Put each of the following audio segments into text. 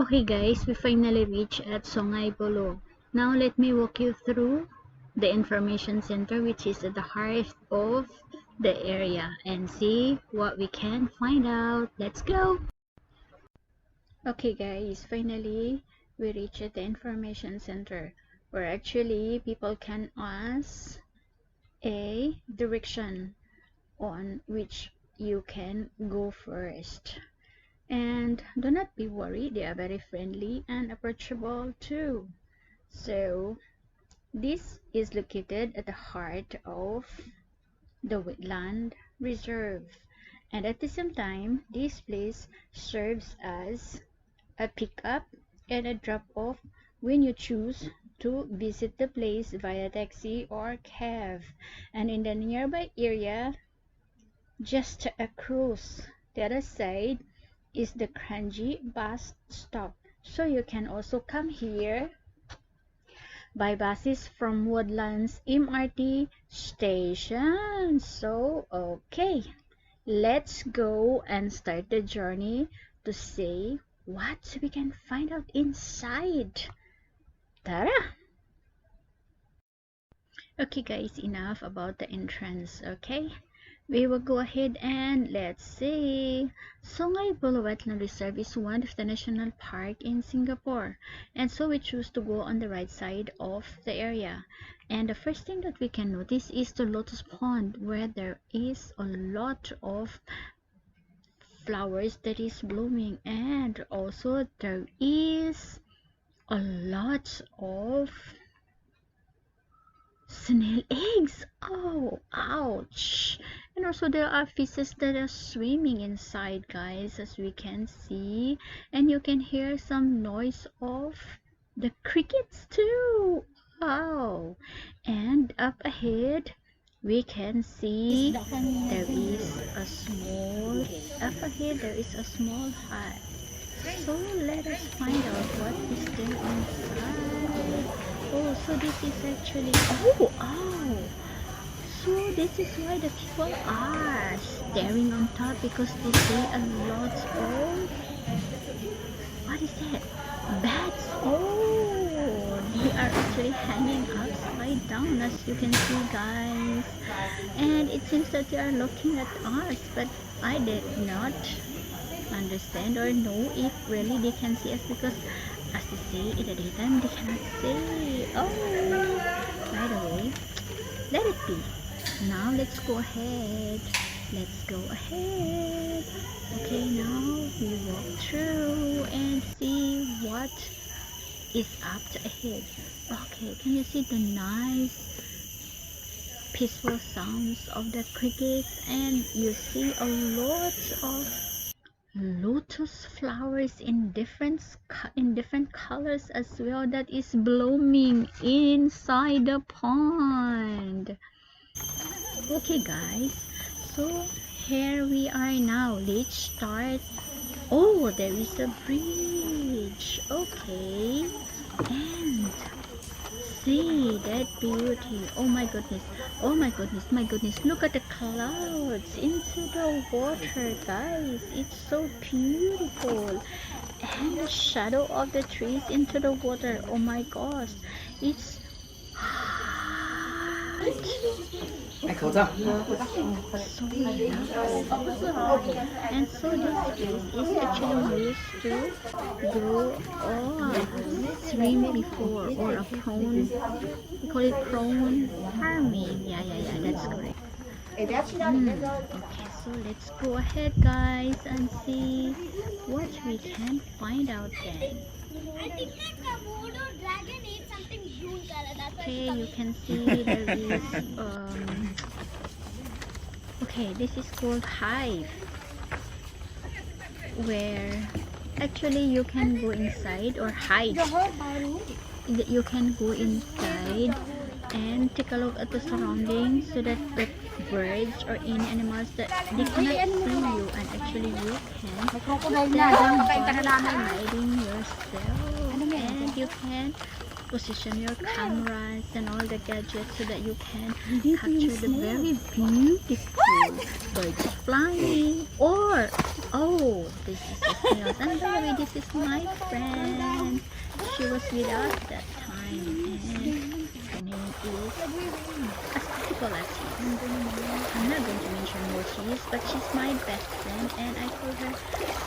Okay guys, we finally reached at Sungie, Buloh. Now let me walk you through the information center, which is at the heart of the area, and see what we can find out. Let's go! Okay guys, finally we reached at the information center, where actually people can ask a direction on which you can go first. And do not be worried, they are very friendly and approachable too. So this is located at the heart of the wetland reserve, and at the same time this place serves as a pickup and a drop-off when you choose to visit the place via taxi or cab. And in the nearby area, just across the other side, is the Changi bus stop, so you can also come here by buses from Woodlands MRT station. So okay, let's go and start the journey to see what we can find out inside. Tara! Okay guys, enough about the entrance. Okay, we will go ahead and let's see. Sungie Buloh Wetland Reserve is one of the national park in Singapore, and so we choose to go on the right side of the area. And the first thing that we can notice is the lotus pond, where there is a lot of flowers that is blooming, and also there is a lot of snail eggs. Oh, ouch! And also there are fishes that are swimming inside, guys, as we can see, and you can hear some noise of the crickets too. Oh, and up ahead we can see there is a small hut. So let us find out what is there inside. Oh, so this is actually, so this is why the people are staring on top, because they see a lot of, what is that? Bats. Oh, they are actually hanging upside down, as you can see, guys. And it seems that they are looking at us, but I did not understand or know if really they can see us, because as they say in the daytime they cannot see. Oh, by the way, let it be. Now let's go ahead. Okay, now we walk through and see what is up ahead. Okay, can you see the nice peaceful sounds of the crickets? And you see a lot of lotus flowers in different colors as well, that is blooming inside the pond. Okay guys, so here we are now. Let's start. Oh, there is a bridge. Okay, and see that beauty. Oh my goodness, look at the clouds into the water, guys. It's so beautiful. And the shadow of the trees into the water. Oh my gosh, it's so lovely. And so this place is actually used to grow shrimp before, or a prawn. We call it prawn farming. Yeah, that's correct. Okay, so let's go ahead, guys, and see what we can find out then. I think that the Buloh dragon ate something blue color. That's why Okay, you can see there is okay, this is called hive, where actually you can go inside, or hide. You can go inside and take a look at the surroundings, so that the birds or any animals that they cannot see you, and actually you can stand by hiding yourself, and you can position your cameras and all the gadgets so that you can capture the very beautiful birds flying. Or, oh, this is the snails. And by the way, this is my friend. She was with us that time, and her name is as beautiful as you. I'm not going to mention who she is, but she's my best friend, and I call her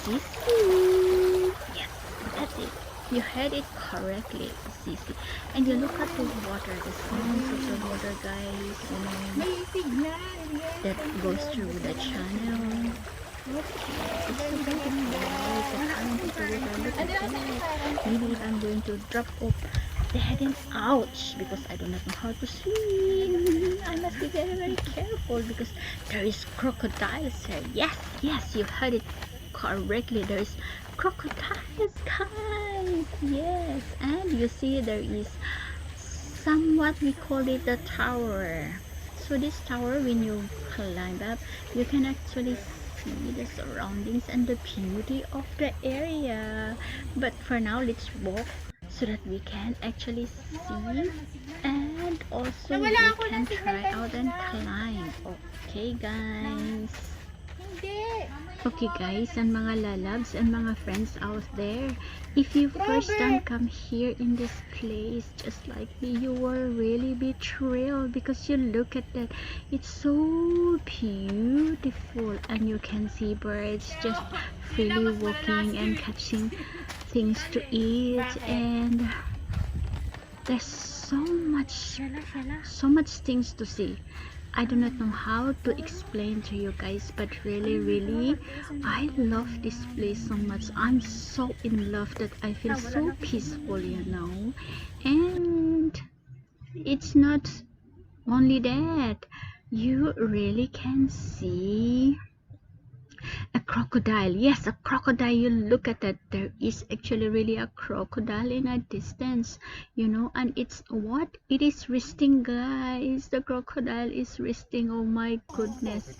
Sissy. Yes, that's it. You heard it correctly, Sissy. And you look at the water, the sounds of the water, guys, you know, that goes through the channel. Okay, it's so beautiful. The current of the water, look at that. Maybe if I'm going to drop off the head and ouch, because I do not know how to swim. I must be very, very careful because there is crocodiles here. Yes, yes, you heard it correctly. There is crocodiles, guys. Yes, and you see there is somewhat, we call it the tower. So this tower, when you climb up, you can actually see the surroundings and the beauty of the area. But for now, let's walk so that we can actually see, and also we can try out and climb. Okay, guys. Okay, guys, and mga lalabs and mga friends out there, if you first time come here in this place just like me, you will really be thrilled because you look at that. It's so beautiful, and you can see birds just freely walking and catching things to eat, and there's so much things to see. I do not know how to explain to you guys, but really I love this place so much. I'm so in love that I feel so peaceful, you know. And it's not only that, you really can see a crocodile. Yes, a crocodile. You look at that, there is actually really a crocodile in a distance, you know, and it's what it is resting, guys. The crocodile is resting. Oh my goodness.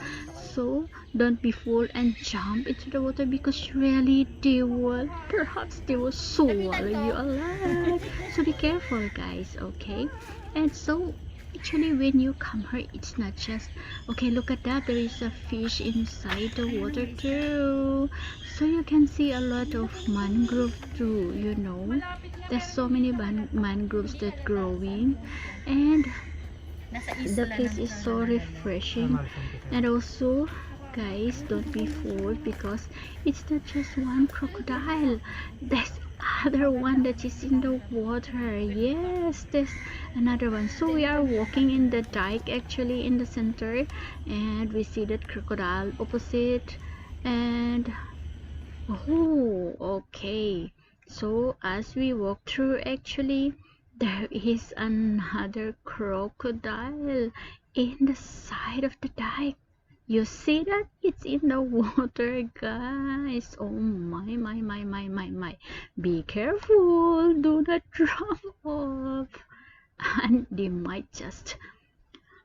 So don't be fooled and jump into the water because really perhaps they will swallow you alive. So be careful, guys. Okay. And so actually when you come here, it's not just okay, look at that, there is a fish inside the water too. So you can see a lot of mangrove too, you know. There's so many mangroves that growing, and the place is so refreshing. And also, guys, don't be fooled because it's not just one crocodile. There's other one that is in the water. Yes, there's another one. So we are walking in the dike actually in the center, and we see that crocodile opposite. And oh, okay, so as we walk through, actually there is another crocodile in the side of the dike. You see that? It's in the water, guys. Oh my. Be careful. Do not drop off. And they might just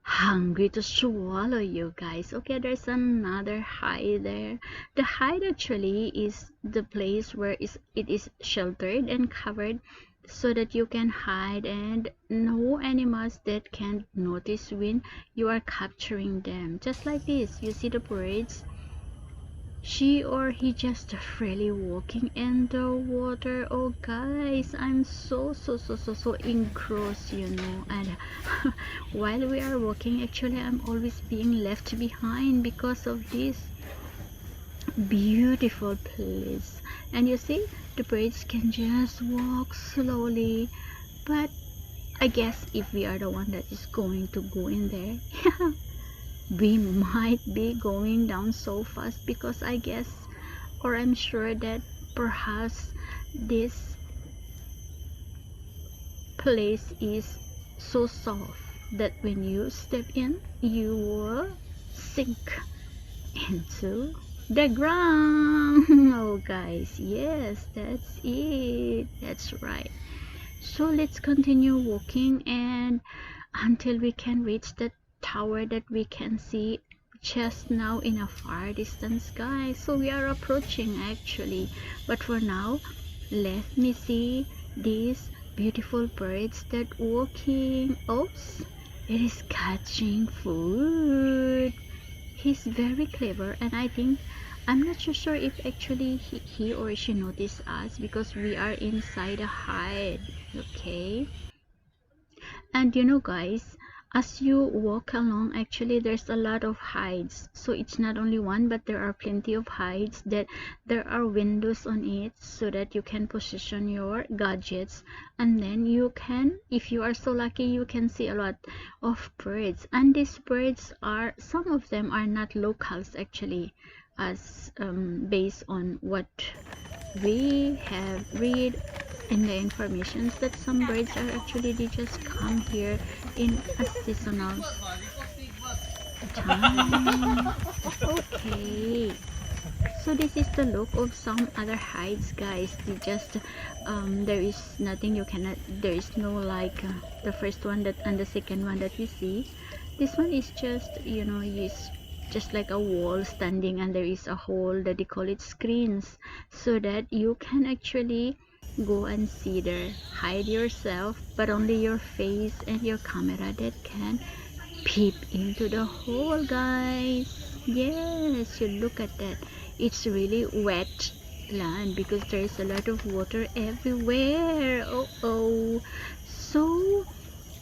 hungry to swallow you, guys. Okay, there's another hide there. The hide actually is the place where it is sheltered and covered so that you can hide and no animals that can notice when you are capturing them. Just like this, you see the birds, she or he just freely walking in the water. Oh guys, I'm so engrossed, you know. And while we are walking, actually I'm always being left behind because of this beautiful place. And you see, the birds can just walk slowly, but I guess if we are the one that is going to go in there, we might be going down so fast because I guess, or I'm sure that perhaps this place is so soft that when you step in, you will sink into the ground. Oh guys, yes, that's it, that's right. So let's continue walking and until we can reach the tower that we can see just now in a far distance, guys. So we are approaching actually, but for now let me see this beautiful birds that walking. Oops, it is catching food. He's very clever, and I think I'm not so sure if actually he or she noticed us because we are inside a hide. Okay, and you know guys, as you walk along, actually there's a lot of hides, so it's not only one but there are plenty of hides that there are windows on it so that you can position your gadgets, and then you can, if you are so lucky, you can see a lot of birds. And these birds are, some of them are not locals actually, as based on what we have read in the informations, that some birds are actually, they just come here in a seasonal time. Okay, so this is the look of some other hides guys. They just there is nothing, you cannot, there is no like the first one that and the second one that you see. This one is just, you know, is just like a wall standing, and there is a hole that they call it screens, so that you can actually go and see there, hide yourself, but only your face and your camera that can peep into the hole guys. Yes, you look at that, it's really wet land because there is a lot of water everywhere. Oh, so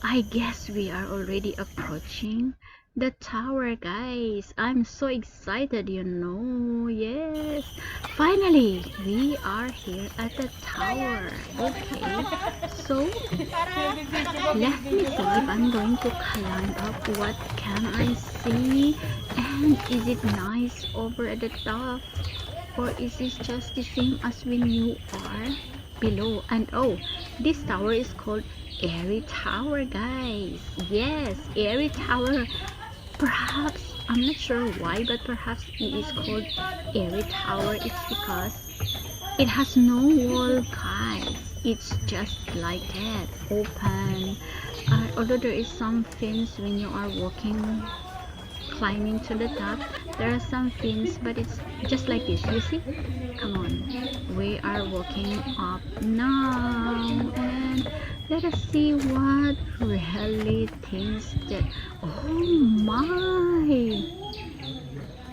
I guess we are already approaching the tower guys. I'm so excited, you know. Yes, finally we are here at the tower. Okay, so let me see if I'm going to climb up. What can I see? And is it nice over at the top, or is this just the same as when you are below? And oh, this tower is called Airy Tower guys. Yes, Airy Tower. Perhaps, I'm not sure why, but perhaps it is called Airy Tower. It's because it has no wall guys, it's just like that, open. Although there is some fins when you are walking, climbing to the top, there are some fins, but it's just like this, you see. Come on, we are walking up now, and let us see what really things that, oh my,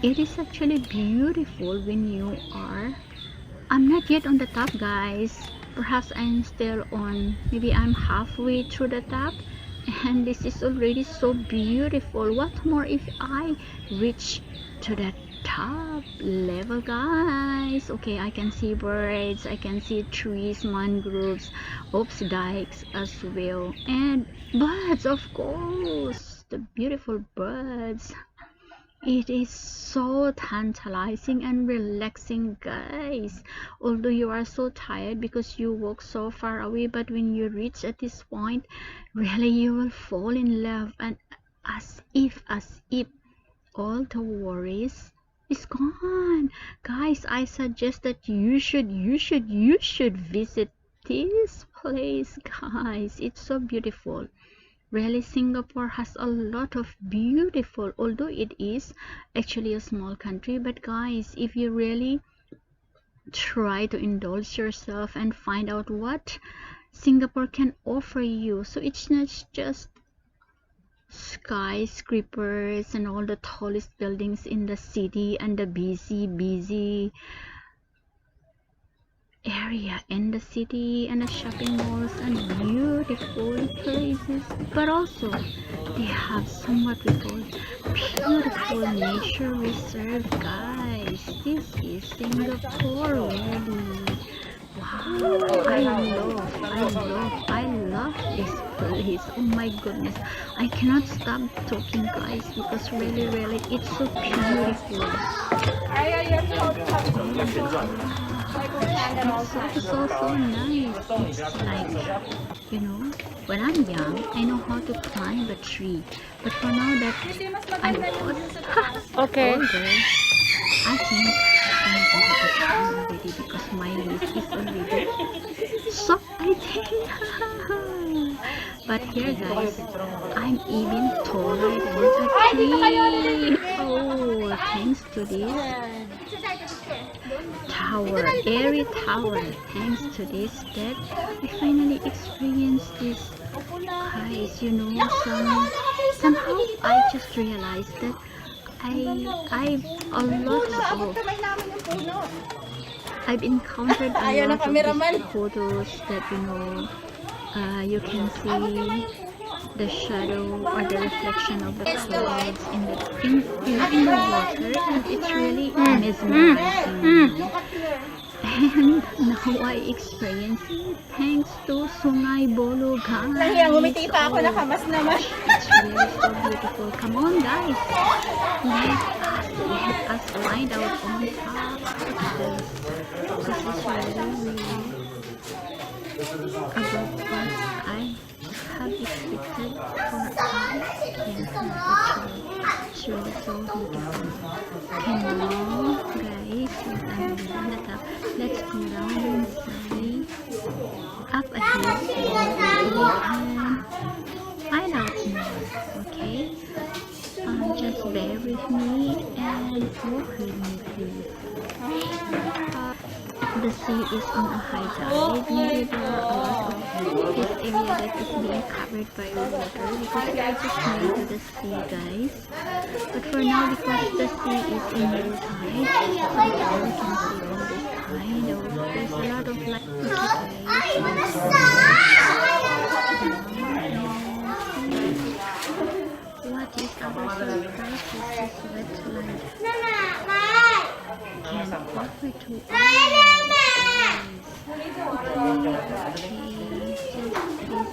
it is actually beautiful when you are, I'm not yet on the top guys, perhaps I'm still on, maybe I'm halfway through the top, and this is already so beautiful. What more if I reach to the top level guys? Okay, I can see birds, I can see trees, mangroves, oops, dikes as well, and birds, of course, the beautiful birds. It is so tantalizing and relaxing guys, although you are so tired because you walk so far away, but when you reach at this point, really you will fall in love, and as if all the worries is gone guys. I suggest that you should visit this place guys. It's so beautiful. Really, Singapore has a lot of beautiful, although it is actually a small country, but guys, if you really try to indulge yourself and find out what Singapore can offer you, so it's not just skyscrapers and all the tallest buildings in the city and the busy area in the city and the shopping malls and beautiful places, but also they have somewhat we call beautiful nature reserve guys. This is Singapore really. Wow, I love this place. Oh my goodness, I cannot stop talking guys because really it's so beautiful. It's so nice. It's like, you know, when I'm young, I know how to climb a tree. But for now that I'm Okay. older, I think I know how to climb already because my wrist is already so tight. But here guys, I'm even taller than a tree. Oh, thanks to this tower, airy tower. Thanks to this that I finally experienced this, guys. You know, somehow I just realized that I've encountered a lot of these photos that, you know, you can see the shadow or the reflection of the clouds in the water, and it's really mesmerizing. And now I experience it thanks to Sungie Buloh, guys. It's really so beautiful. Come on, guys. Let us find out on top of this. This is really above what I have expected for us. It's really so beautiful. Come on, guys. Let's go down inside, up ahead, so we can find out more. Okay, just bear with me and walk with me, please. The sea is on a high tide. Maybe there are a lot of this area that is being covered by water because we are just near to the sea, guys. But for now, because the sea is in low tide, so you can see all this tide. There's a lot of light. What is our surprise is this wet light. Can offer to just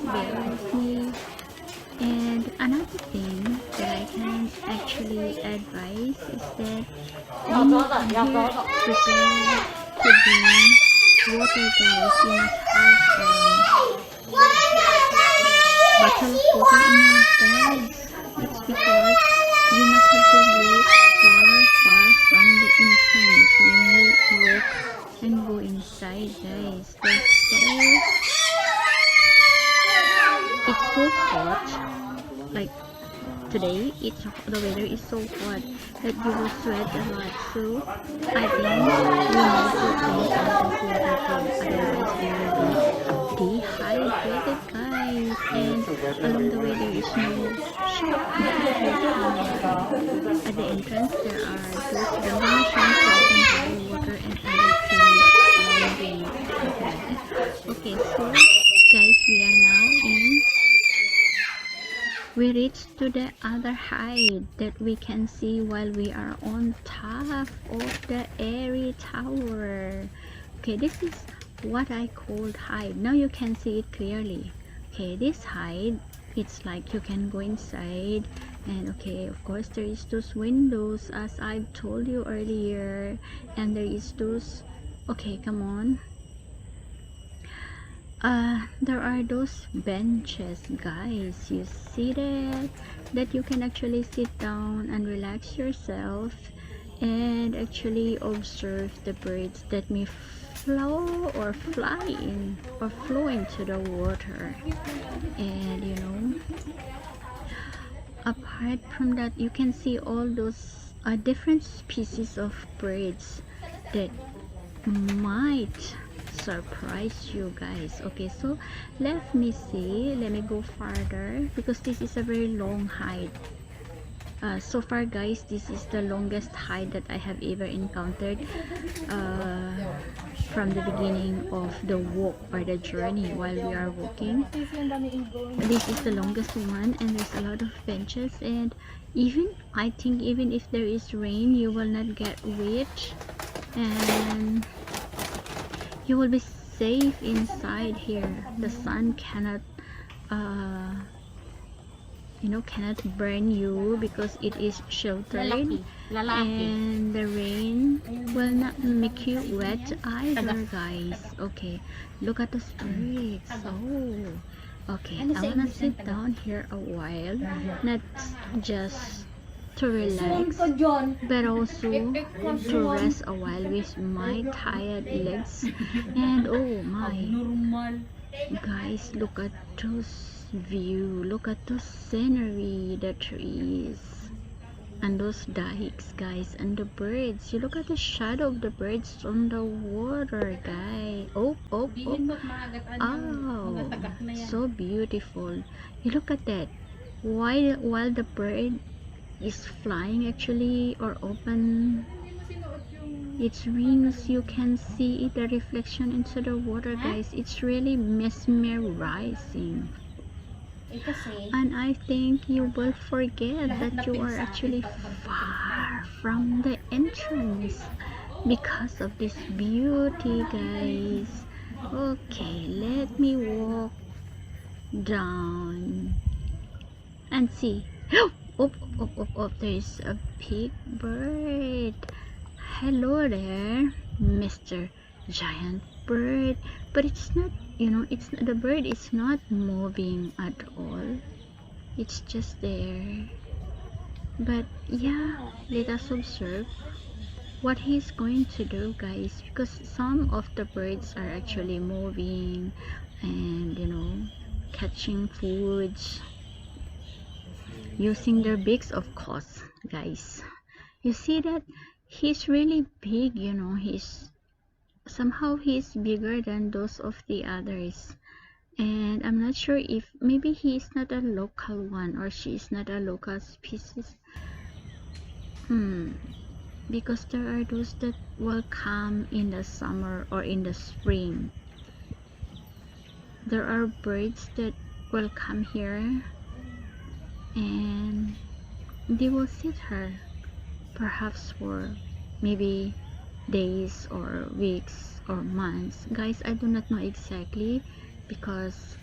bear with me. And another thing that I can actually advise is that when you come here prepared to drink water, guys, you must have bottle of water in your bags. It's because you must have to walk far from the entrance when you walk and go inside, guys. It's so hot, like today the weather is so hot that you will sweat a lot, so I think we need to drink all this water, otherwise we will be dehydrated, guys. And along the way there is no shop. At the entrance there are those vending machines where you can buy water and other drinks. Okay, so guys, we reached to the other height that we can see while we are on top of the airy tower. Okay, this is what I called height. Now you can see it clearly. Okay, this height, it's like you can go inside, and okay, of course there is those windows as I've told you earlier, and there is those, okay, come on, there are those benches, guys. You see that you can actually sit down and relax yourself and actually observe the birds that may flow or fly in or flow into the water. And you know, apart from that, you can see all those different species of birds that might surprise you guys. Okay, so let me go farther because this is a very long hike. So far, guys, this is the longest hike that I have ever encountered from the beginning of the walk or the journey while we are walking. This is the longest one, and there's a lot of benches, and I think even if there is rain, you will not get wet, and you will be safe inside here. The sun cannot cannot burn you because it is sheltered, and the rain will not make you wet either, guys. Okay, look at the spirits. Oh, okay, I wanna sit down here a while, not just to relax but also to rest a while with my tired legs. And oh my, guys, look at those view, look at the scenery, the trees. And those dikes, guys, and the birds. You look at the shadow of the birds on the water, guys. Oh, oh, oh. Oh, so beautiful. You look at that. While the bird is flying actually, or open its wings, you can see the reflection into the water, guys. It's really mesmerizing. And I think you will forget that you are actually far from the entrance because of this beauty, guys. Okay, let me walk down and see. Oh, oh, oh, oh, there's a big bird. Hello there, Mr. Giant Bird. But it's not, the bird is not moving at all. It's just there. But yeah, let us observe what he's going to do, guys, because some of the birds are actually moving and catching foods using their beaks, of course, guys. You see that he's really big, he's bigger than those of the others. And I'm not sure if maybe he is not a local one or she is not a local species. Because there are those that will come in the summer or in the spring. There are birds that will come here and they will sit her perhaps for maybe days or weeks or months. Guys, I do not know exactly because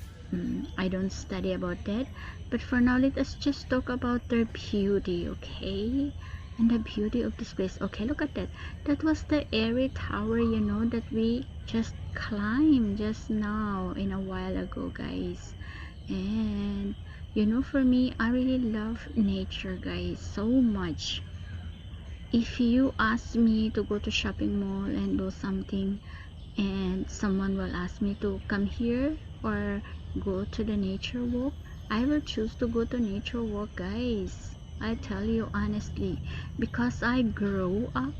I don't study about that, but for now let us just talk about their beauty, okay? And the beauty of this place. Okay, look at that. That was the airy tower, that we just climbed just now in a while ago, guys. And for me, I really love nature, guys, so much. If you ask me to go to shopping mall and do something and someone will ask me to come here or go to the nature walk, I will choose to go to nature walk, guys. I tell you honestly, because I grew up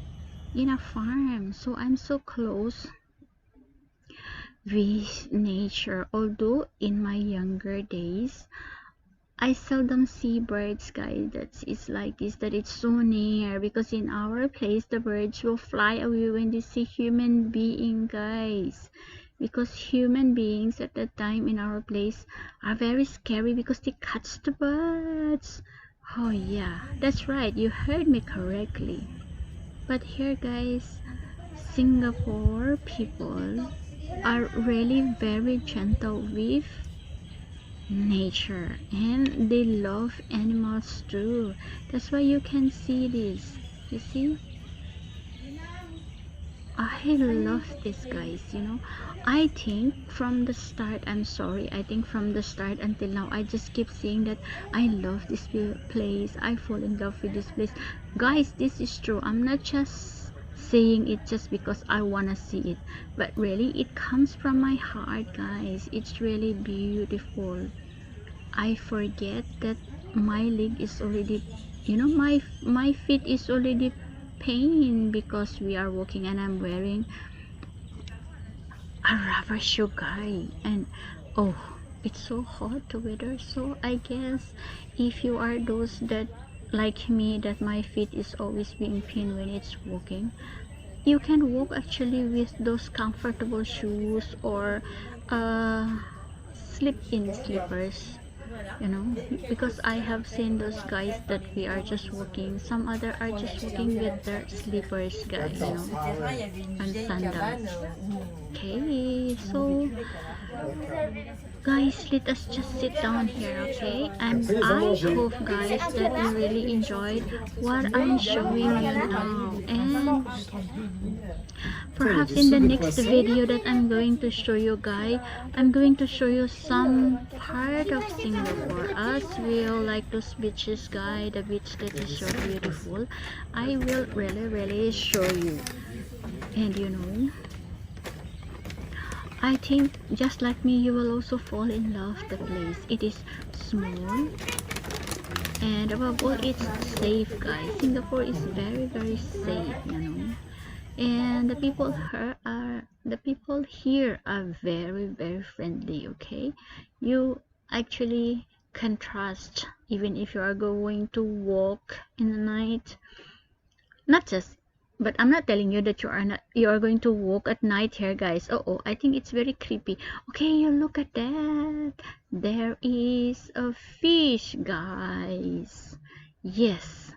in a farm, so I'm so close with nature. Although in my younger days I seldom see birds, guys, that is like this, that it's so near, because in our place the birds will fly away when they see human being, guys, because human beings at that time in our place are very scary because they catch the birds. Oh yeah, that's right, you heard me correctly. But here, guys, Singapore people are really very gentle with nature and they love animals too. That's why you can see this. You see, I love this, guys. I think from the start, I think from the start until now I just keep saying that I love this place, I fall in love with this place. Guys, this is true. I'm not just saying it just because I wanna see it, but really it comes from my heart, guys. It's really beautiful. I forget that my leg is already, my feet is already pain because we are walking and I'm wearing a rubber shoe, guy. And oh, it's so hot the weather. So I guess if you are those that like me, that my feet is always being pain when it's walking, you can walk actually with those comfortable shoes or slip-in slippers, because I have seen those guys that we are just walking, some other are just walking with their slippers, guys, and sandals. Okay, so guys, let us just sit down here, okay? And I hope, guys, that you really enjoyed what I'm showing you now. And perhaps in the next video that I'm going to show you, guys, I'm going to show you some part of Singapore, as well, like those beaches, guys, the beach that is so beautiful. I will really show you. And I think just like me, you will also fall in love with the place. It is small, and above all, it's safe, guys. Singapore is very, very safe, you know. And the people here are very, very friendly. Okay, you actually can trust, even if you are going to walk in the night. Not just, but I'm not telling you that you are going to walk at night here, guys. Oh, I think it's very creepy. Okay, you look at that. There is a fish, guys. Yes,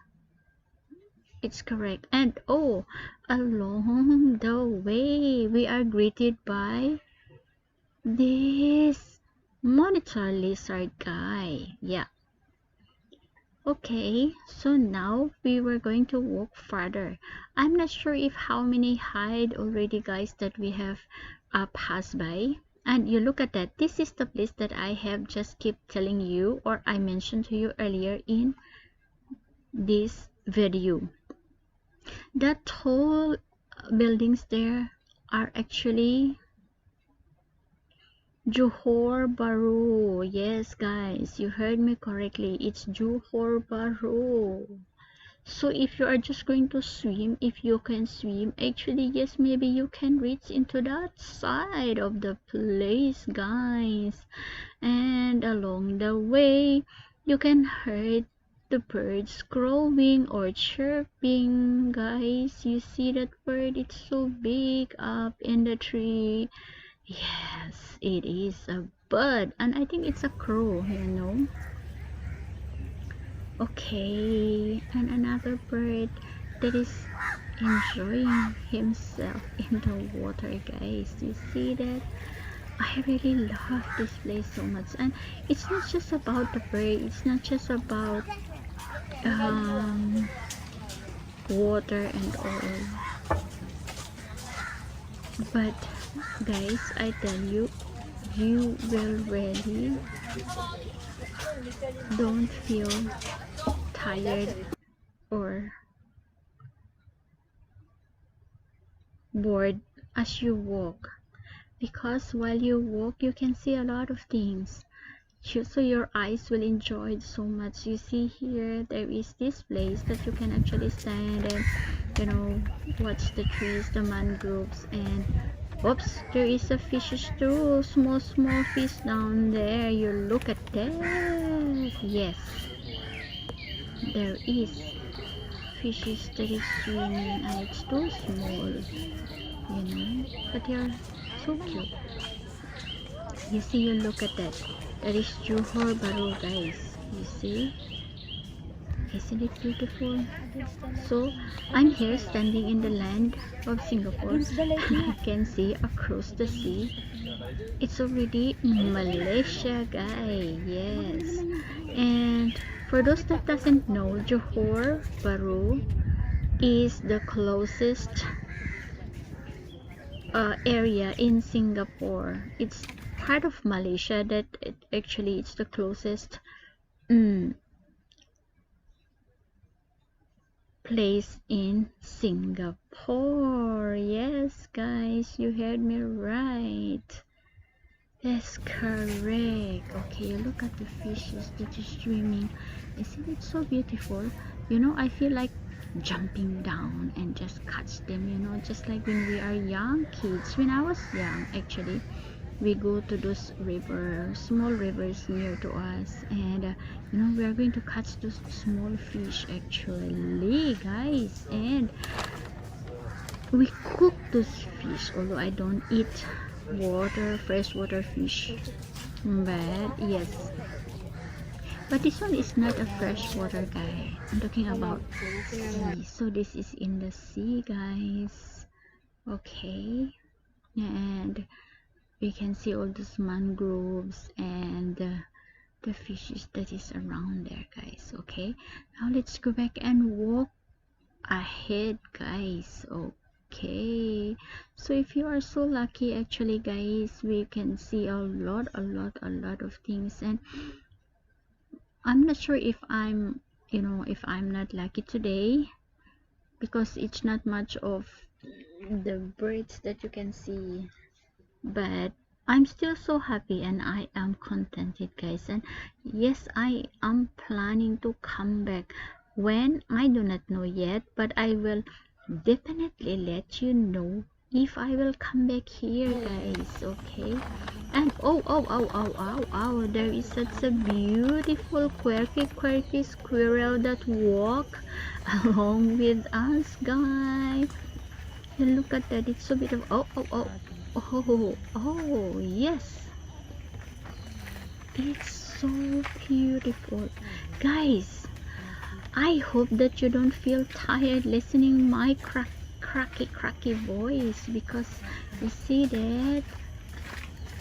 it's correct. And oh, along the way, we are greeted by this monitor lizard guy. Yeah. Okay, so now we were going to walk further. I'm not sure if how many hide already, guys, that we have passed by. And you look at that. This is the place that I have just keep telling you, or I mentioned to you earlier in this video. The tall buildings there are actually Johor Bahru. Yes, guys, you heard me correctly. It's Johor Bahru. So if you are just going to swim, if you can swim, actually, yes, maybe you can reach into that side of the place, guys. And along the way, you can hear the birds crowing or chirping, guys. You see that bird? It's so big up in the tree. Yes, it is a bird, and I think it's a crow, you know. Okay, and another bird that is enjoying himself in the water, guys. You see that? I really love this place so much. And it's not just about the bird, it's not just about water and all, but guys, I tell you, you will really don't feel tired or bored as you walk, because while you walk you can see a lot of things, so your eyes will enjoy it so much. You see here, there is this place that you can actually stand and, you know, watch the trees, the mangroves, and oops, there is a fishes too, small fish down there. You look at that. Yes, there is fishes that is swimming, and it's too small, you know, but they are so cute. You see, you look at that. That is Johor Bahru, guys. You see? Isn't it beautiful? So, I'm here standing in the land of Singapore. I can see across the sea. It's already Malaysia, guys. Yes. And for those that doesn't know, Johor Bahru is the closest area in Singapore. It's part of Malaysia that actually it's the closest place in Singapore. Yes, guys, you heard me right. That's correct. Okay, look at the fishes that is swimming. Isn't it so beautiful? You know, I feel like jumping down and just catch them, you know, just like when we are young kids. When I was young, actually, we go to those rivers, small rivers near to us, and you know, we are going to catch those small fish actually, guys, and we cook those fish. Although I don't eat freshwater fish, but yes, but this one is not a freshwater, guy. I'm talking about sea. So this is in the sea, guys. Okay, and we can see all those mangroves and the fishes that is around there, guys. Okay, now let's go back and walk ahead, guys. Okay, so if you are so lucky, actually, guys, we can see a lot of things. And I'm not sure if I'm, you know, if I'm not lucky today, because it's not much of the birds that you can see, but I'm still so happy and I am contented, guys. And yes, I am planning to come back. When, I do not know yet, but I will definitely let you know if I will come back here, guys. Okay. And oh, there is such a beautiful quirky squirrel that walk along with us, guys. And look at that, it's so beautiful. Oh, yes, it's so beautiful, guys. I hope that you don't feel tired listening my cracky voice, because you see that.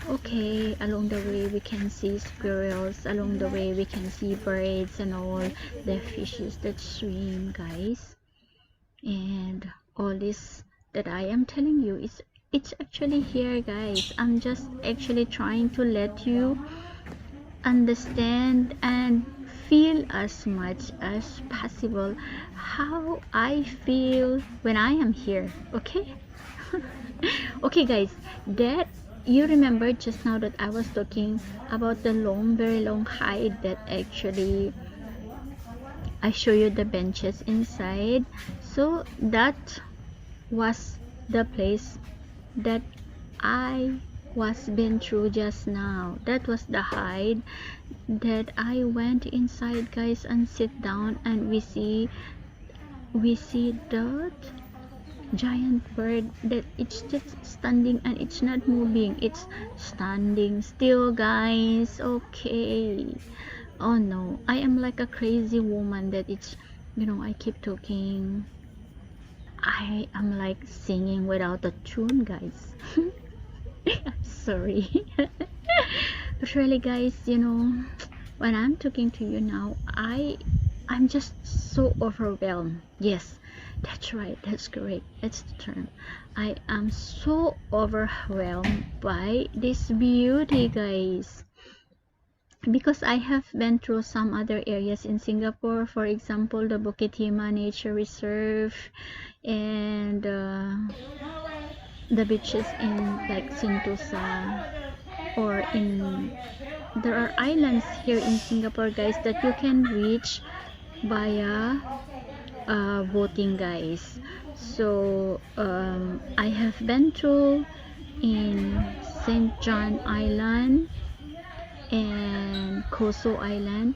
Okay, along the way we can see squirrels, along the way we can see birds and all the fishes that swim, guys. And all this that I am telling you is, it's actually here, guys. I'm just actually trying to let you understand and feel as much as possible how I feel when I am here. Okay. Okay, guys, that you remember just now that I was talking about the very long hike that actually I show you the benches inside. So that was the place that I was been through just now. That was the hide that I went inside, guys, and sit down, and we see that giant bird that it's just standing and it's not moving. It's standing still, guys. Okay. Oh no, I am like a crazy woman that it's, I keep talking. I am like singing without a tune, guys. I'm sorry. But really, guys, when I'm talking to you now, I'm just so overwhelmed. Yes, that's right, that's correct, that's the term. I am so overwhelmed by this beauty, guys, because I have been through some other areas in Singapore. For example, the Bukit Hima Nature Reserve, and the beaches in like Sentosa, or there are islands here in Singapore, guys, that you can reach via boating, guys. So I have been through in St. John Island and Koso Island,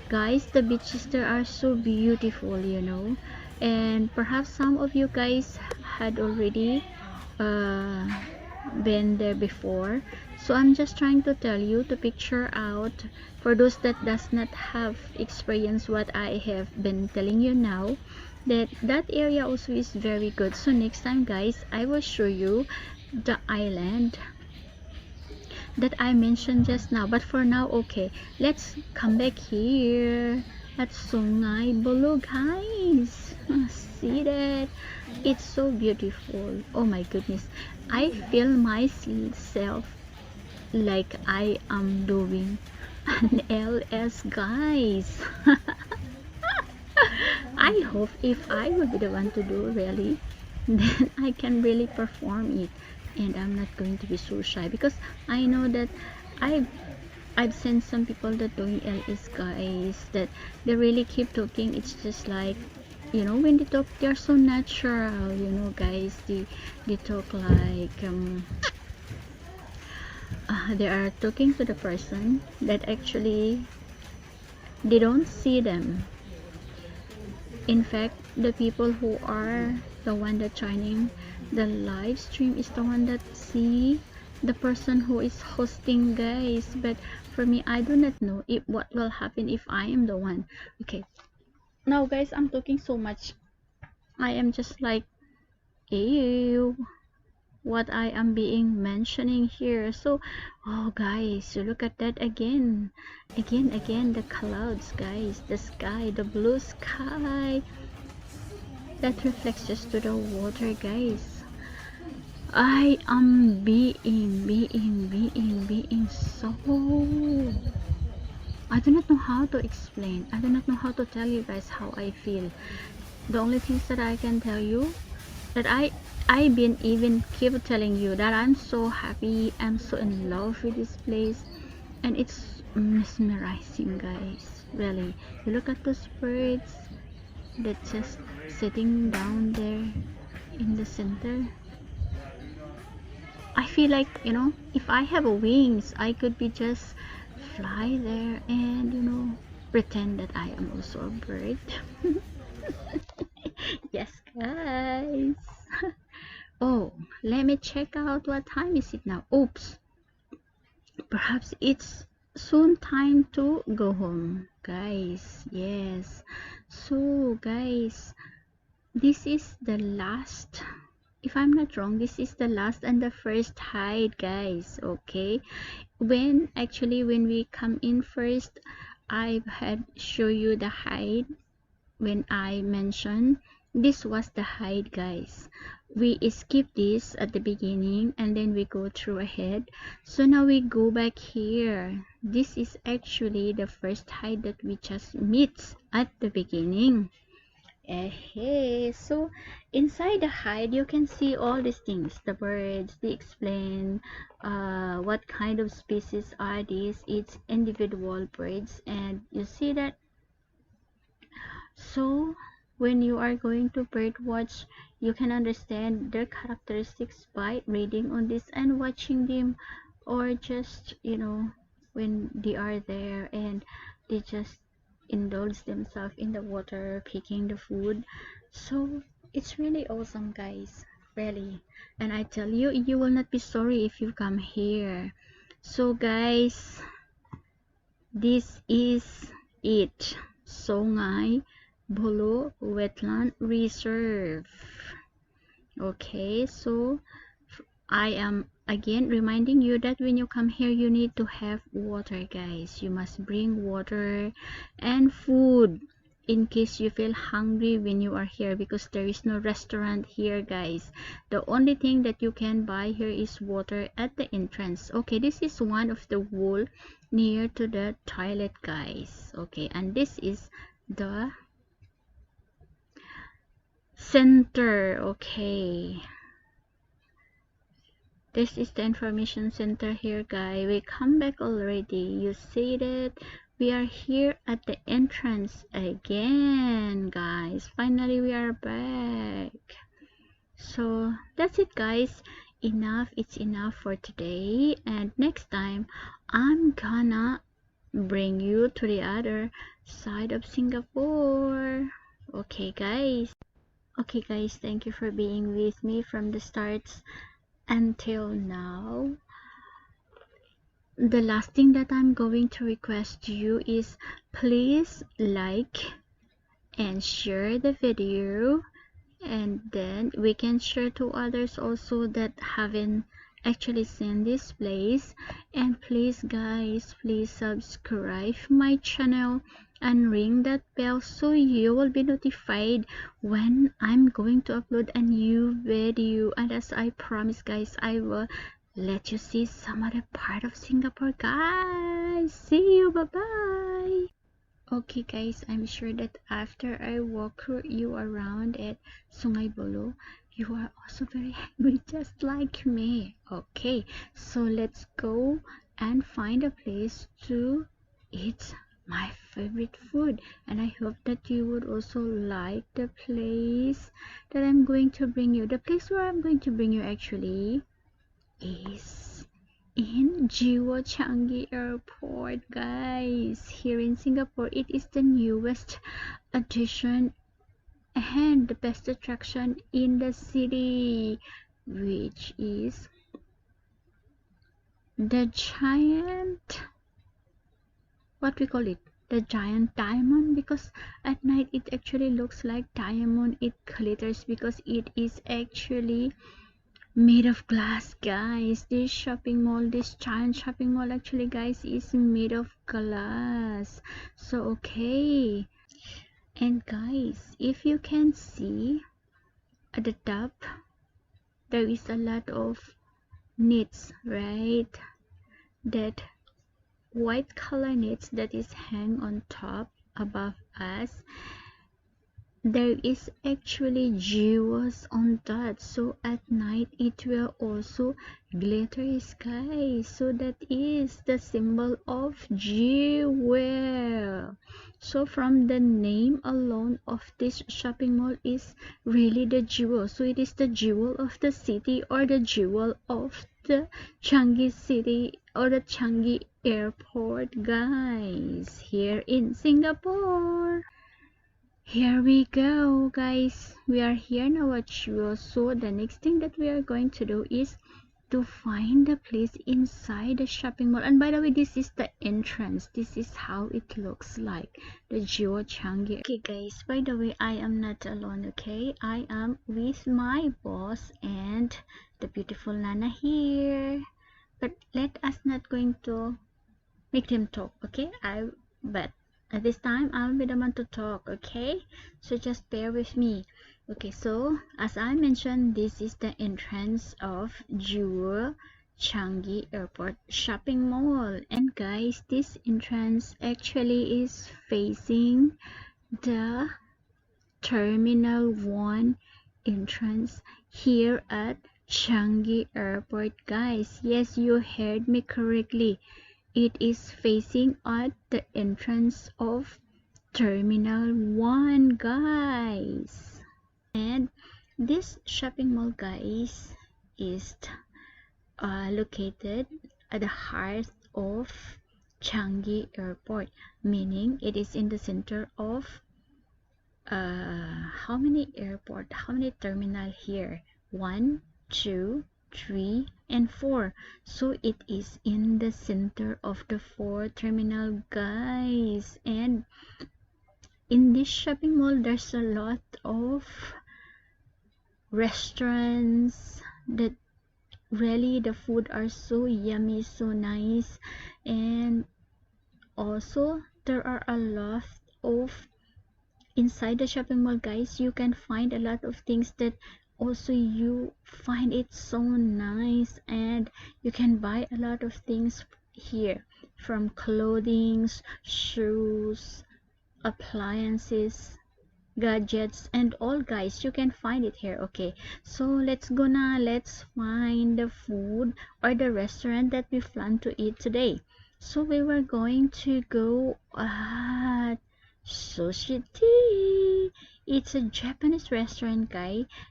guys. The beaches there are so beautiful, and perhaps some of you guys had already been there before. So I'm just trying to tell you to picture out, for those that does not have experienced what I have been telling you now, that area also is very good. So next time, guys, I will show you the island that I mentioned just now. But for now, okay, let's come back here at Sungie, Buloh, guys. See that? It's so beautiful. Oh my goodness, I feel myself like I am doing an LS, guys. I hope if I would be the one to do, really, then I can really perform it, and I'm not going to be so shy, because I know that I've seen some people that doing LS, guys, that they really keep talking. It's just like, when they talk, they're so natural, guys. They talk like they are talking to the person that actually they don't see them. In fact, the people who are the one that joining the live stream is the one that see the person who is hosting, guys. But for me, I do not know what will happen if I am the one. Okay, now, guys, I'm talking so much. I am just like, ew, what I am being mentioning here. So, oh guys, you look at that again, the clouds, guys, the sky, the blue sky that reflects just to the water, guys. I am being so, I do not know how to explain. I do not know how to tell you guys how I feel. The only things that I can tell you that I've been even keep telling you that I'm so happy, I'm so in love with this place, and it's mesmerizing, guys. Really, you look at those birds that just sitting down there in the center. I feel like, you know, if I have a wings, I could be just fly there and, you know, pretend that I am also a bird. Yes, guys. Oh, let me check out what time is it now. Oops, perhaps it's soon time to go home, guys. Yes, so guys, this is the last, if I'm not wrong, this is the last and the first hide, guys. Okay, when we come in first, I had show you the hide. When I mentioned this was the hide, guys, we skip this at the beginning and then we go through ahead. So now we go back here. This is actually the first hide that we just meet at the beginning. Hey, so inside the hide you can see all these things, the birds, they explain what kind of species are these. It's individual birds, and you see that. So when you are going to bird watch, you can understand their characteristics by reading on this and watching them, or just, you know, when they are there and they just indulge themselves in the water picking the food. So it's really awesome, guys, really. And I tell you, you will not be sorry if you come here. So guys, this is it. Sungie Buloh Wetland Reserve. Okay, so I am again reminding you that when you come here, you need to have water, guys. You must bring water and food in case you feel hungry when you are here, because there is no restaurant here, guys. The only thing that you can buy here is water at the entrance. Okay, this is one of the wall near to the toilet, guys. Okay, and this is the center. Okay, this is the information center here, guys. We come back already. You see that we are here at the entrance again, guys. Finally we are back. So that's it, guys. Enough, it's enough for today, and next time I'm gonna bring you to the other side of Singapore. Okay, guys. Okay, guys, thank you for being with me from the start until now. The last thing that I'm going to request to you is please like and share the video, and then we can share to others also that haven't actually seen this place. And please, guys, please subscribe my channel and ring that bell so you will be notified when I'm going to upload a new video. And as I promise, guys, I will let you see some other part of Singapore, guys. See you, bye bye. Okay, guys, I'm sure that after I walk you around at Sungie Buloh, you are also very hungry just like me. Okay, so let's go and find a place to eat my favorite food, and I hope that you would also like the place that I'm going to bring you. The place where I'm going to bring you actually is in Changi Airport, guys. Here in Singapore, it is the newest addition and the best attraction in the city, which is the giant, what we call it, the giant diamond, because at night it actually looks like diamond. It glitters because it is actually made of glass, guys. This shopping mall, this giant shopping mall actually, guys, is made of glass. So okay, and guys, if you can see at the top, there is a lot of nets, right? That white color nets that is hang on top above us, there is actually jewels on that, so at night it will also glitter sky, so that is the symbol of jewel. So from the name alone of this shopping mall is really the jewel, so it is the jewel of the city, or the jewel of the Changi city, or the Changi airport, guys, here in Singapore. Here we go, guys. We are here now at Jewel. So the next thing that we are going to do is to find the place inside the shopping mall. And by the way, this is the entrance. This is how it looks like, the Jewel Changi. Okay, guys, by the way, I am not alone, okay? I am with my boss and the beautiful Nana here. But let us not going to make them talk, okay? But at this time I'll be the one to talk, okay? So just bear with me. Okay, so as I mentioned, this is the entrance of Jewel Changi Airport Shopping Mall. And guys, this entrance actually is facing the Terminal 1 entrance here at Changi Airport, guys. Yes, you heard me correctly. It is facing at the entrance of Terminal 1, guys. And this shopping mall, guys, is located at the heart of Changi Airport, meaning it is in the center of how many terminal here? 1, 2, 3, and 4. So it is in the center of the 4 terminal, guys. And in this shopping mall, there's a lot of restaurants that really the food are so yummy, so nice. And also there are a lot of inside the shopping mall, guys. You can find a lot of things that also you find it so nice, and you can buy a lot of things here, from clothing, shoes, appliances, gadgets, and all, guys. You can find it here. Okay, so let's find the food or the restaurant that we plan to eat today. So we were going to go at Sushi Tea. It's a Japanese restaurant,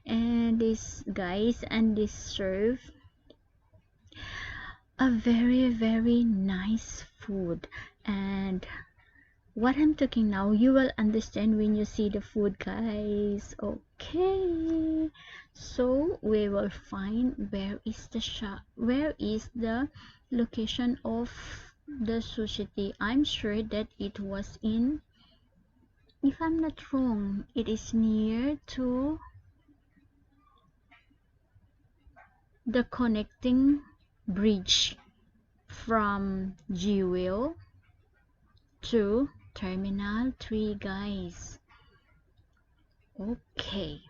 and they serve a very, very nice food. And what I'm talking now, you will understand when you see the food, guys. Okay, so we will find where is the location of the Sushi Tea. I'm sure that it was in, if I'm not wrong, it is near to the connecting bridge from Jewel to Terminal 3, guys. Okay,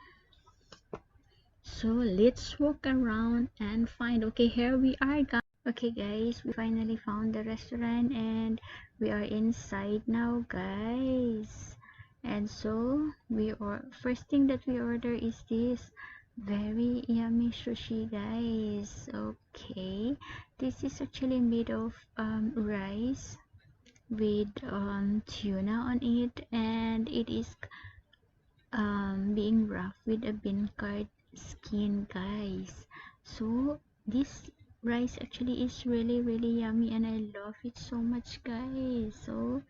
so let's walk around and find. Okay, here we are, guys. Okay, guys, we finally found the restaurant and we are inside now, guys. And so first thing that we order is this very yummy sushi, guys. Okay, this is actually made of rice with tuna on it, and it is being wrapped with a bean curd skin, guys. So this rice actually is really, really yummy, and I love it so much, guys. So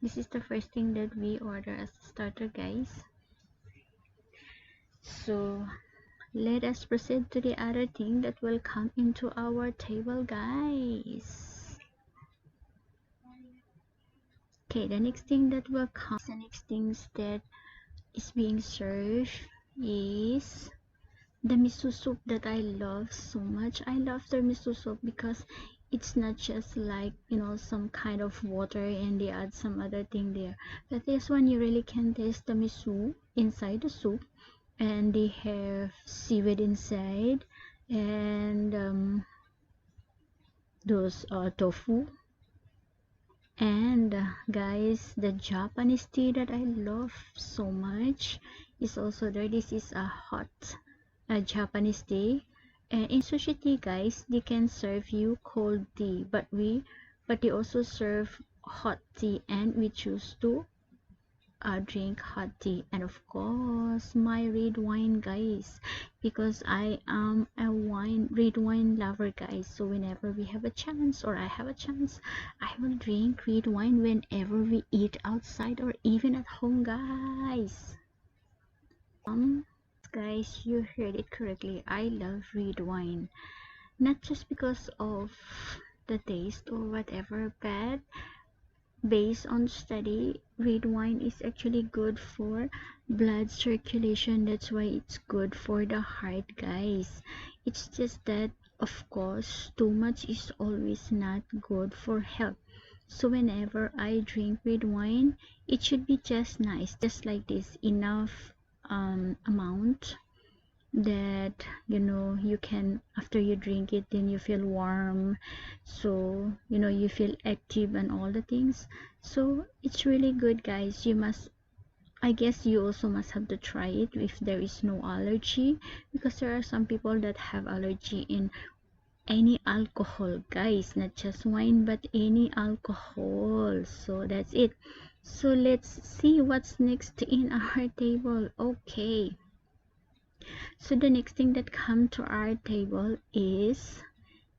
this is the first thing that we order as a starter, guys. So let us proceed to the other thing that will come into our table, guys. Okay, the next thing that will come, the next things that is being served is the miso soup that I love so much. I love the miso soup because it's not just like, you know, some kind of water and they add some other thing there, but this one you really can taste the miso inside the soup, and they have seaweed inside, and those tofu, And guys, the Japanese tea that I love so much is also there. This is a hot Japanese tea. And in sushi tea, guys, they can serve you cold tea, but they also serve hot tea, and we choose to drink hot tea. And of course my red wine, guys, because I am a red wine lover, guys. So whenever we have a chance, or I have a chance, I will drink red wine whenever we eat outside or even at home, guys. Guys, you heard it correctly, I love red wine, not just because of the taste or whatever, but based on study, red wine is actually good for blood circulation. That's why it's good for the heart, guys. It's just that, of course, too much is always not good for health. So whenever I drink red wine, it should be just nice, just like this, enough amount that you can, after you drink it, then you feel warm, so you feel active and all the things. So it's really good, guys. You must, I guess you also must have to try it if there is no allergy, because there are some people that have allergy in any alcohol, guys, not just wine but any alcohol. So that's it. So let's see what's next in our table. Okay, so the next thing that come to our table is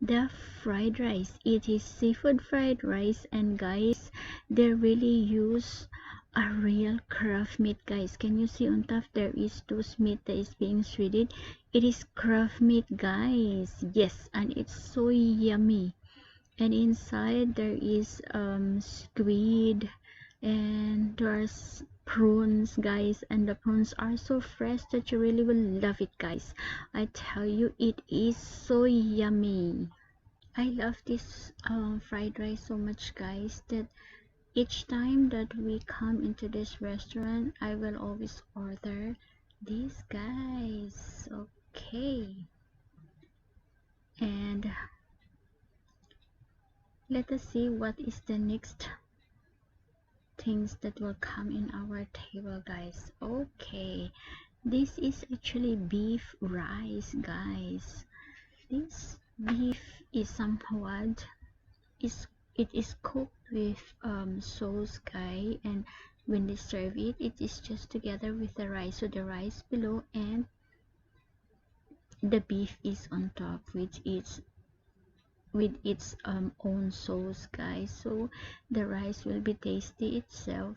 the fried rice. It is seafood fried rice, and guys, they really use a real craft meat, guys. Can you see on top there is those meat that is being shredded? It is craft meat, guys. Yes, and it's so yummy. And inside there is squid, and there's prawns, guys, and the prawns are so fresh that you really will love it, guys. I tell you, it is so yummy. I love this fried rice so much, guys, that each time that we come into this restaurant, I will always order this, guys. Okay, and let us see what is the next things that will come in our table, guys. Okay, this is actually beef rice, guys. This beef is somewhat, it is cooked with sauce, guys, and when they serve it, it is just together with the rice. So the rice below and the beef is on top, which is with its own sauce, guys. So the rice will be tasty itself.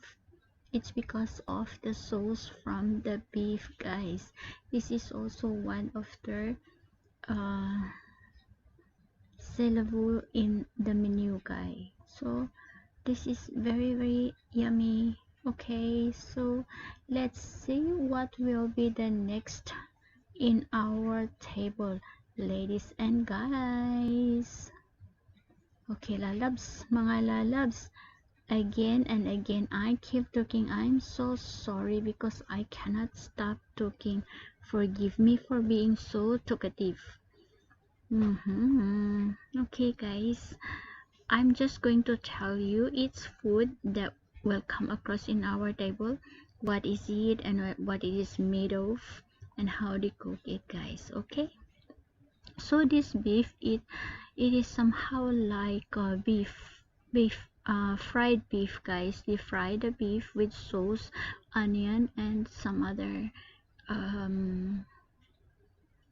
It's because of the sauce from the beef, guys. This is also one of their sellable in the menu, guys. So this is very, very yummy. Okay, so let's see what will be the next in our table, ladies and guys. Okay, lalabs, mga lalabs, again and again I keep talking. I'm so sorry because I cannot stop talking. Forgive me for being so talkative. Okay, guys, I'm just going to tell you it's food that will come across in our table, what is it and what it is made of and how they cook it, guys. Okay, so this beef, it is somehow like fried beef, guys. They fry the beef with sauce, onion, and some other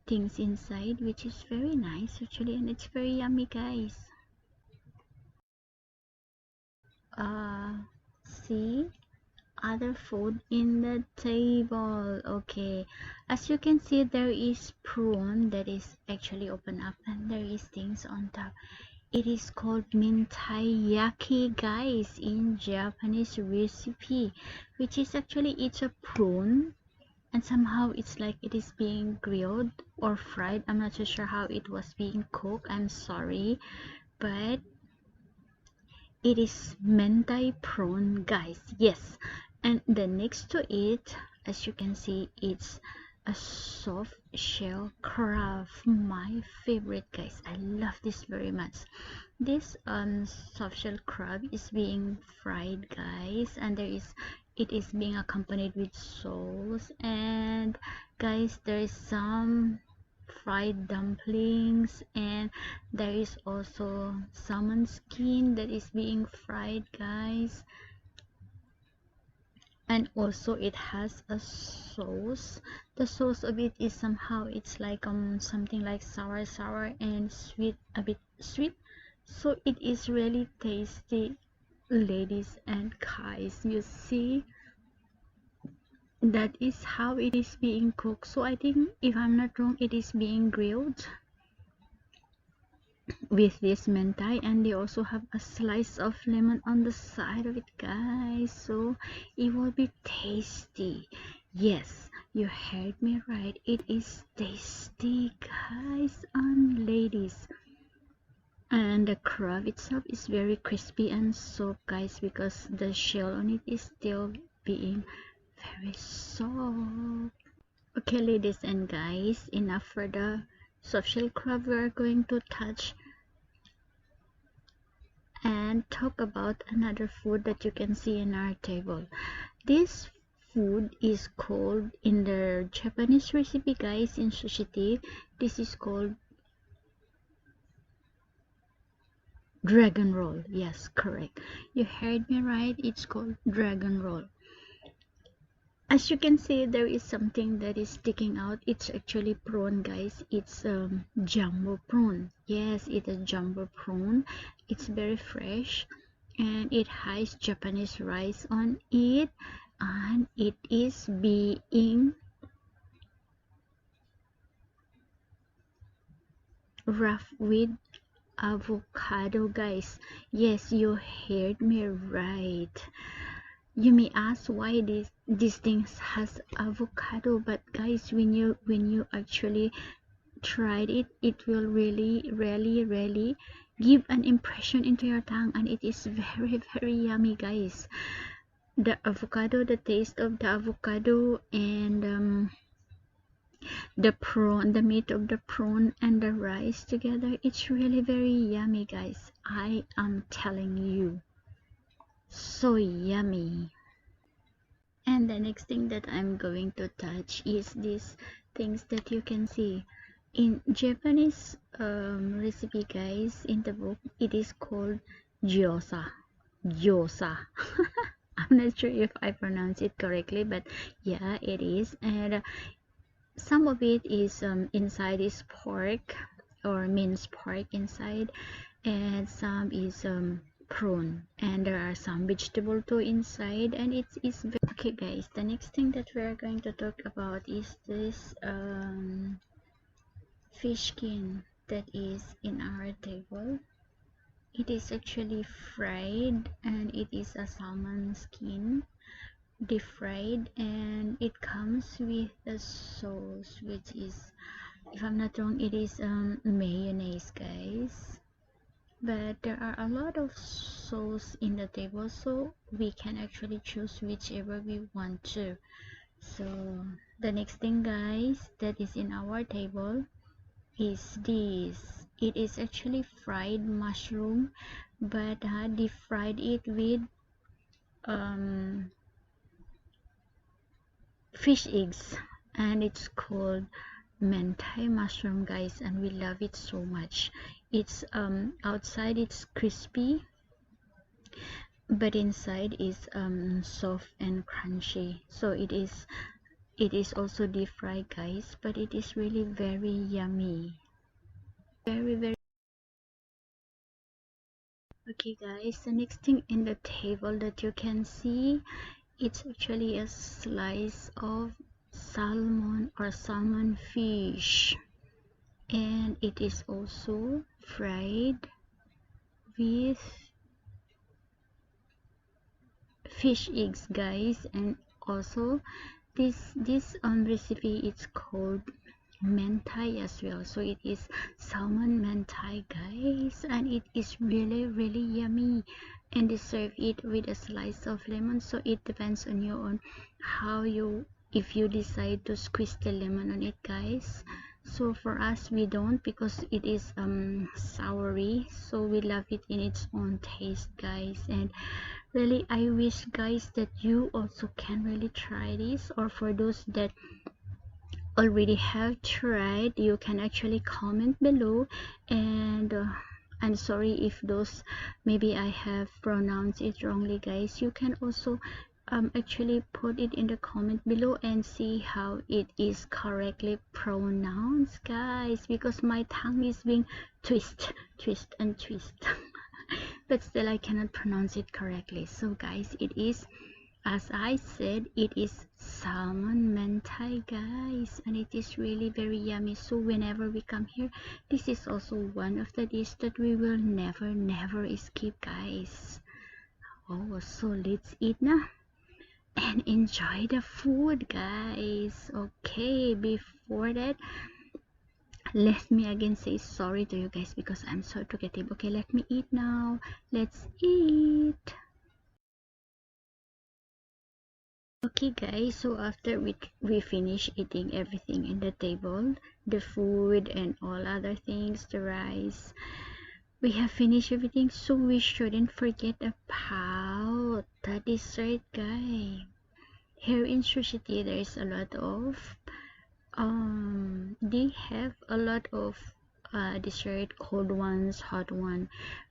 things inside, which is very nice actually, and it's very yummy, guys. See other food in the table. Okay, as you can see, there is prawn that is actually open up, and there is things on top. It is called mintayaki, guys, in Japanese recipe, which is actually, it's a prawn, and somehow it's like it is being grilled or fried. I'm not so sure how it was being cooked, I'm sorry, but it is mentai prawn, guys. Yes, and the next to it, as you can see, it's a soft shell crab, my favorite, guys. I love this very much. This soft shell crab is being fried, guys, and it is being accompanied with sauce, and guys, there is some fried dumplings, and there is also salmon skin that is being fried, guys. And also it has a sauce. The sauce of it is somehow, it's like something like sour and sweet, a bit sweet, so it is really tasty, ladies and guys. You see, that is how it is being cooked. So I think, if I'm not wrong, it is being grilled with this mentai, and they also have a slice of lemon on the side of it, guys, so it will be tasty. Yes, you heard me right, it is tasty, guys and ladies. And the crab itself is very crispy and soft, guys, because the shell on it is still being very soft. Okay, ladies and guys, enough for the soft shell crab. We're going to touch and talk about another food that you can see in our table. This food is called, in the Japanese recipe, guys, in sushi, this is called dragon roll. Yes, correct, you heard me right, it's called dragon roll. As you can see, there is something that is sticking out. It's actually prawn, guys. It's jumbo prawn. Yes, it's a jumbo prawn. It's very fresh, and it has Japanese rice on it, and it is being wrapped with avocado, guys. Yes, you heard me right. You may ask why this thing has avocado, but guys, when you actually tried it, it will really give an impression into your tongue, and it is very yummy, guys. The avocado, the taste of the avocado, and the prawn, the meat of the prawn and the rice together, it's really very yummy, guys. I am telling you, so yummy. And the next thing that I'm going to touch is these things that you can see in Japanese recipe, guys. In the book, it is called gyoza. I'm not sure if I pronounce it correctly, but yeah, it is. And some of it is inside is pork, or minced pork inside, and some is prawn, and there are some vegetable too inside, and it's very okay, guys. The next thing that we are going to talk about is this fish skin that is in our table. It is actually fried, and it is a salmon skin, deep fried, and it comes with a sauce, which is, if I'm not wrong, it is mayonnaise, guys. But there are a lot of sauce in the table, so we can actually choose whichever we want to. So the next thing, guys, that is in our table is this. It is actually fried mushroom, but they fried it with fish eggs, and it's called mentai mushroom, guys, and we love it so much. It's outside it's crispy, but inside is soft and crunchy. So it is also deep fried, guys, but it is really very yummy, very. Okay, guys, the next thing in the table that you can see, it's actually a slice of salmon, or salmon fish, and it is also fried with fish eggs, guys. And also this recipe, it's called mentai as well, so it is salmon mentai, guys, and it is really yummy, and they serve it with a slice of lemon. So it depends on you, on how you if you decide to squeeze the lemon on it, guys. So for us, we don't, because it is soury, so we love it in its own taste, guys. And really, I wish, guys, that you also can really try this, or for those that already have tried, you can actually comment below. And I'm sorry if those maybe I have pronounced it wrongly, guys. You can also actually put it in the comment below and see how it is correctly pronounced, guys, because my tongue is being twist and twist but still I cannot pronounce it correctly. So guys, it is, as I said, it is salmon mentai, guys, and it is really very yummy. So whenever we come here, this is also one of the dishes that we will never skip, guys. Oh, so let's eat now and enjoy the food, guys. Okay, before that, let me again say sorry to you guys because I'm so talkative. Okay, let me eat now. Let's eat. Okay guys, so after we finish eating everything in the table, the food and all other things, the rice, we have finished everything, so we shouldn't forget about the dessert, guys. Here in Sushi Tea, there is a lot of they have a lot of dessert, cold ones, hot one,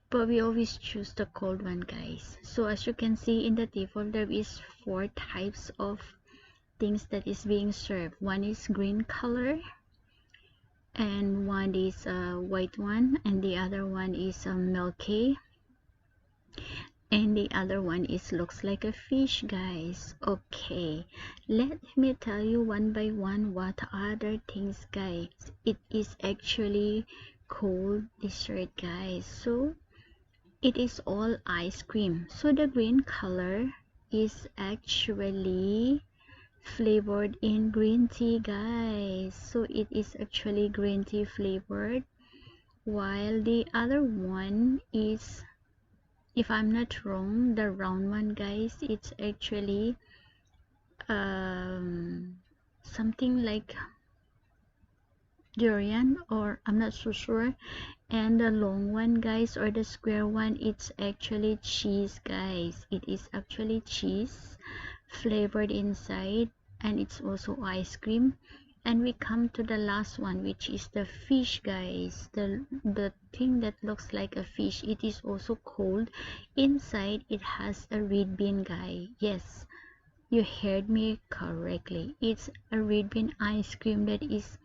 but we always choose the cold one, guys. So as you can see in the table, there is 4 types of things that is being served. One is green color, and one is a white one, and the other one is milky, and the other one is looks like a fish, guys. Okay, let me tell you one by one what other things, guys. It is actually cold dessert, guys. So it is all ice cream. So the green color is actually flavored in green tea, guys. So it is actually green tea flavored, while the other one is, if I'm not wrong, the round one, guys, it's actually something like durian, or I'm not so sure. And the long one, guys, or the square one, it's actually cheese, guys. It is actually cheese flavored inside, and it's also ice cream. And we come to the last one, which is the fish, guys. The thing that looks like a fish, it is also cold inside. It has a red bean, guy. Yes, you heard me correctly. It's a red bean ice cream that is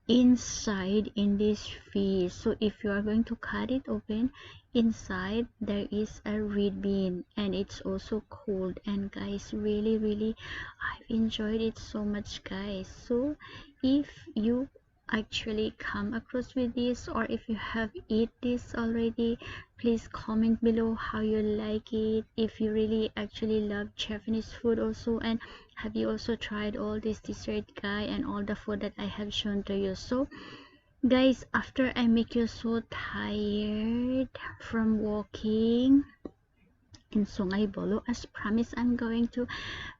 inside in this fish. So if you are going to cut it open, inside there is a red bean, and it's also cold. And guys, really I've enjoyed it so much, guys. So if you actually come across with this, or if you have eat this already, please comment below how you like it, if you really actually love Japanese food also, and have you also tried all this dessert, guy, and all the food that I have shown to you. So guys, after I make you so tired from walking in Sungie, Buloh, as promised, I'm going to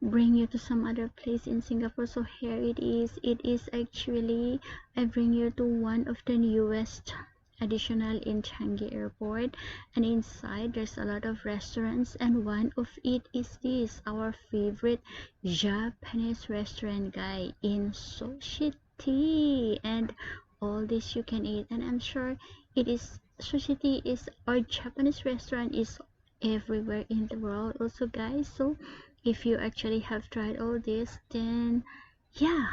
bring you to some other place in Singapore. So here it is. It is actually, I bring you to one of the newest additional in Changi airport, and inside there's a lot of restaurants, and one of it is this, our favorite Japanese restaurant, guy, in Sushi Tea. And all this you can eat, and I'm sure it is, Sushi Tea is, or Japanese restaurant is everywhere in the world also, guys. So if you actually have tried all this, then yeah,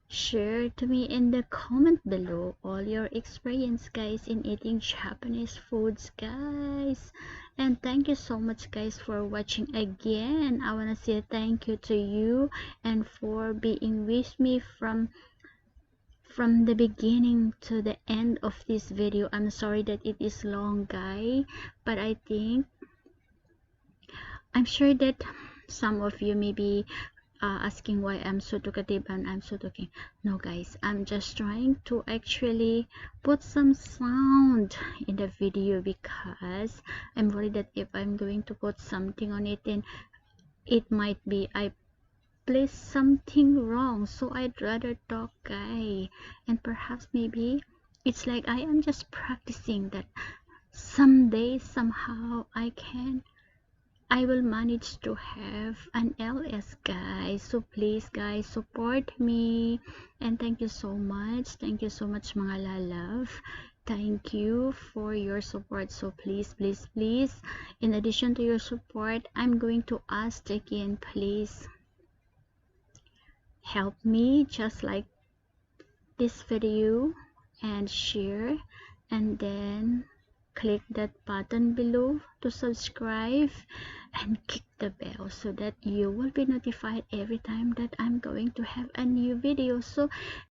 share to me in the comment below all your experience, guys, in eating Japanese foods, guys. And thank you so much, guys, for watching again. I want to say thank you to you, and for being with me from the beginning to the end of this video. I'm sorry that it is long, guy, but I'm sure that some of you may be asking why I'm so talkative and I'm so talking. No, guys, I'm just trying to actually put some sound in the video, because I'm worried that if I'm going to put something on it, then it might be, place something wrong, so I'd rather talk, guy. And perhaps maybe it's like I am just practicing that someday somehow I will manage to have an LS, guys. So please, guys, support me. And thank you so much. Thank you so much, mga lalove. Thank you for your support. So please, please, please, in addition to your support, I'm going to ask again, please help me just like this video and share, and then click that button below to subscribe and click the bell so that you will be notified every time that I'm going to have a new video. So